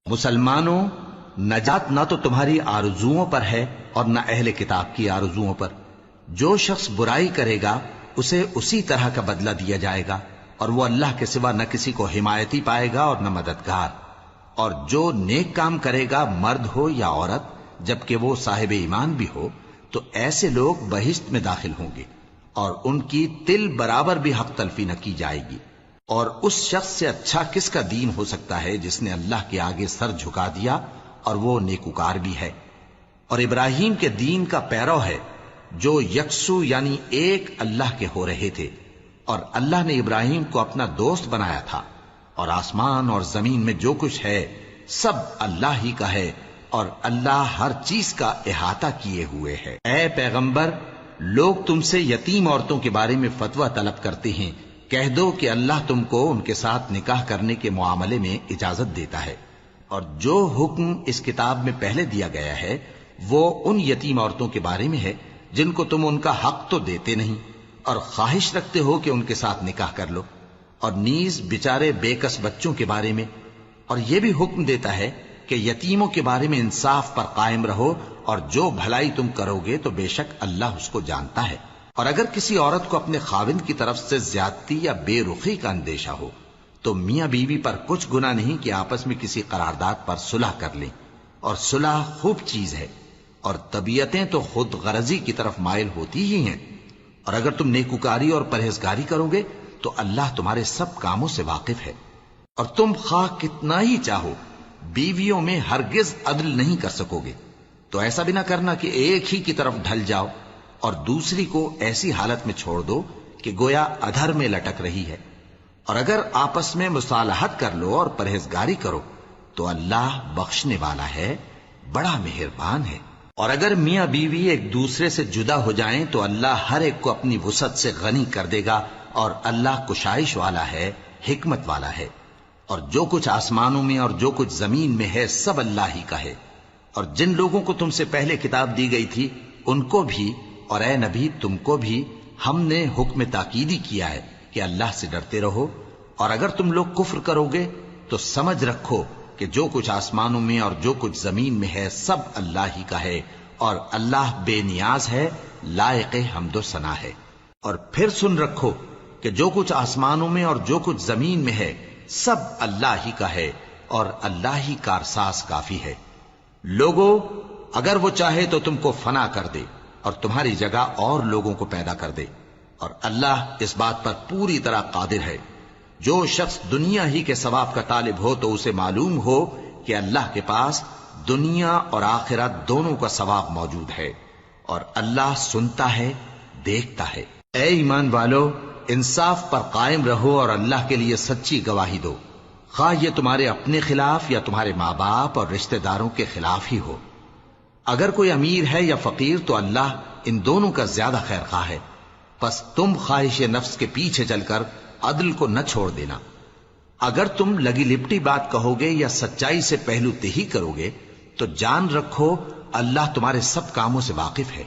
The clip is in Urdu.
مسلمانوں، نجات نہ تو تمہاری آرزوؤں پر ہے اور نہ اہل کتاب کی آرزوؤں پر۔ جو شخص برائی کرے گا اسے اسی طرح کا بدلہ دیا جائے گا، اور وہ اللہ کے سوا نہ کسی کو حمایتی پائے گا اور نہ مددگار۔ اور جو نیک کام کرے گا، مرد ہو یا عورت، جبکہ وہ صاحب ایمان بھی ہو، تو ایسے لوگ بہشت میں داخل ہوں گے، اور ان کی تل برابر بھی حق تلفی نہ کی جائے گی۔ اور اس شخص سے اچھا کس کا دین ہو سکتا ہے جس نے اللہ کے آگے سر جھکا دیا اور وہ نیکوکار بھی ہے، اور ابراہیم کے دین کا پیرو ہے، جو یکسو یعنی ایک اللہ کے ہو رہے تھے، اور اللہ نے ابراہیم کو اپنا دوست بنایا تھا۔ اور آسمان اور زمین میں جو کچھ ہے سب اللہ ہی کا ہے، اور اللہ ہر چیز کا احاطہ کیے ہوئے ہے۔ اے پیغمبر، لوگ تم سے یتیم عورتوں کے بارے میں فتویٰ طلب کرتے ہیں، کہہ دو کہ اللہ تم کو ان کے ساتھ نکاح کرنے کے معاملے میں اجازت دیتا ہے، اور جو حکم اس کتاب میں پہلے دیا گیا ہے وہ ان یتیم عورتوں کے بارے میں ہے جن کو تم ان کا حق تو دیتے نہیں، اور خواہش رکھتے ہو کہ ان کے ساتھ نکاح کر لو، اور نیز بیچارے بے کس بچوں کے بارے میں، اور یہ بھی حکم دیتا ہے کہ یتیموں کے بارے میں انصاف پر قائم رہو، اور جو بھلائی تم کرو گے تو بے شک اللہ اس کو جانتا ہے۔ اور اگر کسی عورت کو اپنے خاوند کی طرف سے زیادتی یا بے رخی کا اندیشہ ہو تو میاں بیوی پر کچھ گناہ نہیں کہ آپس میں کسی قرارداد پر صلح کر لیں، اور صلح خوب چیز ہے، اور طبیعتیں تو خود غرضی کی طرف مائل ہوتی ہی ہیں۔ اور اگر تم نیکوکاری اور پرہیزگاری کرو گے تو اللہ تمہارے سب کاموں سے واقف ہے۔ اور تم خواہ کتنا ہی چاہو بیویوں میں ہرگز عدل نہیں کر سکو گے، تو ایسا بھی نہ کرنا کہ ایک ہی کی طرف ڈھل جاؤ اور دوسری کو ایسی حالت میں چھوڑ دو کہ گویا ادھر میں لٹک رہی ہے۔ اور اگر آپس میں مصالحت کر لو اور پرہیزگاری کرو تو اللہ بخشنے والا ہے، بڑا مہربان ہے۔ اور اگر میاں بیوی ایک دوسرے سے جدا ہو جائیں تو اللہ ہر ایک کو اپنی وسعت سے غنی کر دے گا، اور اللہ کشائش والا ہے، حکمت والا ہے۔ اور جو کچھ آسمانوں میں اور جو کچھ زمین میں ہے سب اللہ ہی کا ہے۔ اور جن لوگوں کو تم سے پہلے کتاب دی گئی تھی ان کو بھی، اور اے نبی تم کو بھی، ہم نے حکم تاکیدی کیا ہے کہ اللہ سے ڈرتے رہو، اور اگر تم لوگ کفر کرو گے تو سمجھ رکھو کہ جو کچھ آسمانوں میں اور جو کچھ زمین میں ہے سب اللہ ہی کا ہے، اور اللہ بے نیاز ہے، لائق حمد و ثنا ہے۔ اور پھر سن رکھو کہ جو کچھ آسمانوں میں اور جو کچھ زمین میں ہے سب اللہ ہی کا ہے، اور اللہ ہی کارساز کافی ہے۔ لوگو، اگر وہ چاہے تو تم کو فنا کر دے اور تمہاری جگہ اور لوگوں کو پیدا کر دے، اور اللہ اس بات پر پوری طرح قادر ہے۔ جو شخص دنیا ہی کے ثواب کا طالب ہو تو اسے معلوم ہو کہ اللہ کے پاس دنیا اور آخرت دونوں کا ثواب موجود ہے، اور اللہ سنتا ہے، دیکھتا ہے۔ اے ایمان والو، انصاف پر قائم رہو اور اللہ کے لیے سچی گواہی دو، خواہ یہ تمہارے اپنے خلاف یا تمہارے ماں باپ اور رشتہ داروں کے خلاف ہی ہو۔ اگر کوئی امیر ہے یا فقیر تو اللہ ان دونوں کا زیادہ خیر خواہ ہے، پس تم خواہش نفس کے پیچھے چل کر عدل کو نہ چھوڑ دینا۔ اگر تم لگی لپٹی بات کہو گے یا سچائی سے پہلو تہی کرو گے تو جان رکھو اللہ تمہارے سب کاموں سے واقف ہے۔